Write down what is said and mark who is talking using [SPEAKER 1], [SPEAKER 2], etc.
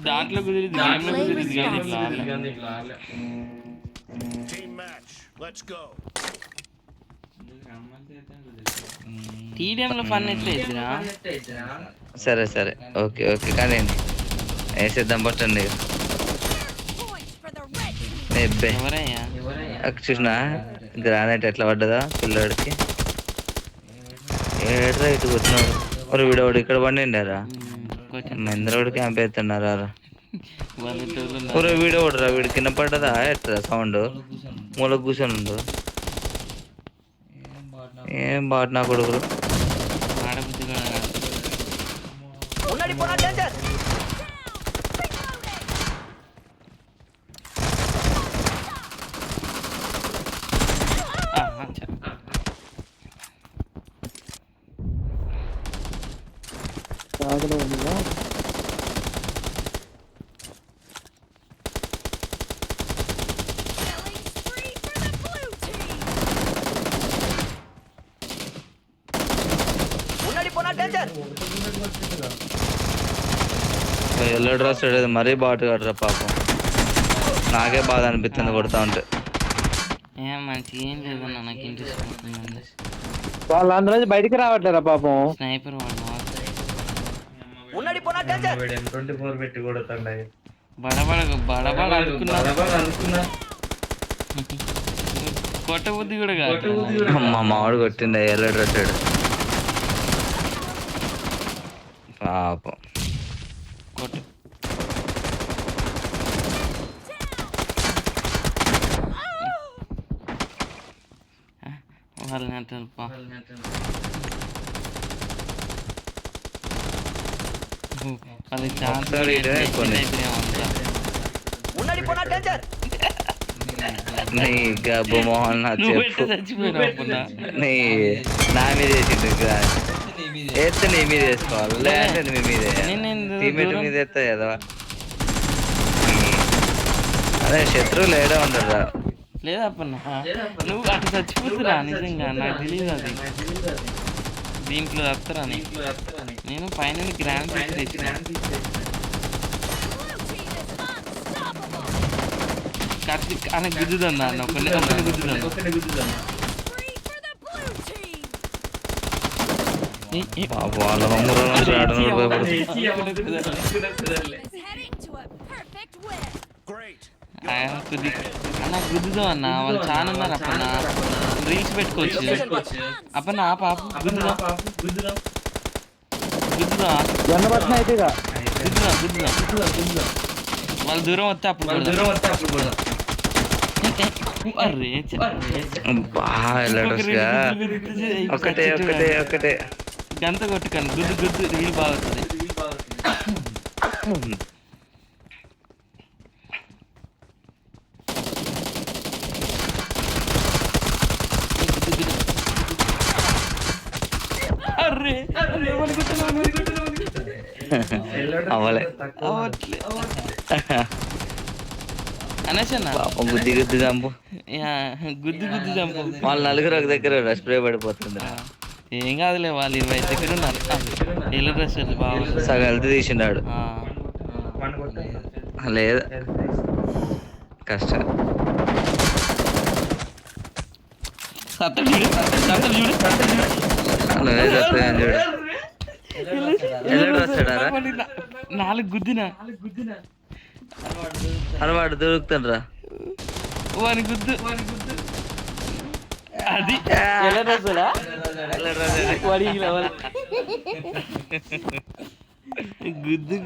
[SPEAKER 1] దాంట్లో కుదిరింది గేమ్లో కుదిరింది కానీ ఇట్లా ఆడలే.
[SPEAKER 2] Team match. Let's go.
[SPEAKER 1] టీడీఎంలో ఫన్ ఎట్లా ఇద్దిరా?
[SPEAKER 3] సరే సరే ఓకే ఓకే కానీ వేసేద్దాం పట్టండి నెబ్బే
[SPEAKER 1] ఎవరయ్యా?
[SPEAKER 3] చూసినా గ్రానైట్ ఎట్లా పడ్డదా పిల్లోడికి ఏడ్రా ఇటు కూర్చున్నాడు ఒక వీడోడు ఇక్కడ పండిండారా మహేంద్రోడు క్యాంప్ అవుతున్నారా ఒరే వీడోడురా వీడి కింద పడ్డదా ఎట్రా సౌండ్ మూలకు కూర్చొని ఉండు ఏం బాట నా కొడుకులు
[SPEAKER 1] ఆడబుద్ధి కూడా కాదు. ఆహా,
[SPEAKER 3] ఎల్లో డ్రెస్ మరీ బాటు కట్టరా పాపం నాకే బాధ అనిపిస్తుంది కొడతా ఉంటే
[SPEAKER 1] ఏం మంచిగా ఏం లేదన్నా, నాకు ఇంట్రెస్ట్ వస్తుందండి.
[SPEAKER 4] వాళ్ళు అందులో బయటికి రావట్లేరా పాపం.
[SPEAKER 1] స్నైపర్ వాడు బడబడ బడబడ అనుకున్నా కొట్ట బుద్ధి కూడా కాదు.
[SPEAKER 3] మా మావాడు కొట్టిండే ఎల్లో డ్రెస్ పాపం
[SPEAKER 1] కొట్ట వాళ్ళని అంటారు పా. వాళ్ళకి ఛాన్స్
[SPEAKER 3] ఒకసారి ఇదే కొన్ని. నీ గబ్బు మోహన్ నా చెప్పు
[SPEAKER 1] చచ్చిపోయినావు.
[SPEAKER 3] నీ నా మీద వేసిండు ఎత్తే నీ మీద వేసుకోవాలి లేదంటే మీ మీదే టీమేట్ మీద ఎత్తా కదా అదే శత్రువులు ఏడా ఉండరా
[SPEAKER 1] లేదప్పన్న నువ్వు అటు చచ్చిపోతురా నిజంగా నాకు తెలియదు అది దీంట్లో వస్తారా నేను పైన గ్రాండ్ తెచ్చిన కార్తీక్ అని గుద్దుదన్నా అన్న ఒకరిని గుద్దుదాను.
[SPEAKER 3] పాప వాళ్ళ మమ్మల్ని
[SPEAKER 2] Great.
[SPEAKER 1] అన్న గుద్దుదాం అన్న వాళ్ళు చాలా ఉన్నారు అప్పన్న రీల్స్ పెట్టుకోవచ్చు అప్పన్న ఆ పాప గుద్దుదా
[SPEAKER 4] ఎండబట్టిన అయితే ఇక.
[SPEAKER 1] గుద్దుదా వాళ్ళు దూరం వస్తే అప్పుడు కూడా అరే
[SPEAKER 3] ఒకటే ఒకటే ఒకటే
[SPEAKER 1] గంత కొట్టుకండి గుద్దు రీల్ బాగుంటుంది.
[SPEAKER 3] అవలే
[SPEAKER 1] అనేసన్నా
[SPEAKER 3] పాపం గుద్ది గుద్ది చంపు
[SPEAKER 1] గుద్దు చంపు.
[SPEAKER 3] వాళ్ళు నలుగురు ఒక దగ్గర స్ప్రే పడిపోతుంది
[SPEAKER 1] ఏం కాదులే వాళ్ళు 20 దగ్గర ఉన్నారు. ఎల్లో డ్రెస్ బాగా
[SPEAKER 3] సగం హెల్త్ తీసిండాడు లేదు కష్టం నువ్వే చెప్తాను చూడు ఎల్లో డ్రెస్
[SPEAKER 1] 4 గుద్దిన
[SPEAKER 3] అలవాటు దొరుకుతాడు
[SPEAKER 1] వాని గుద్దు అది గుద్దు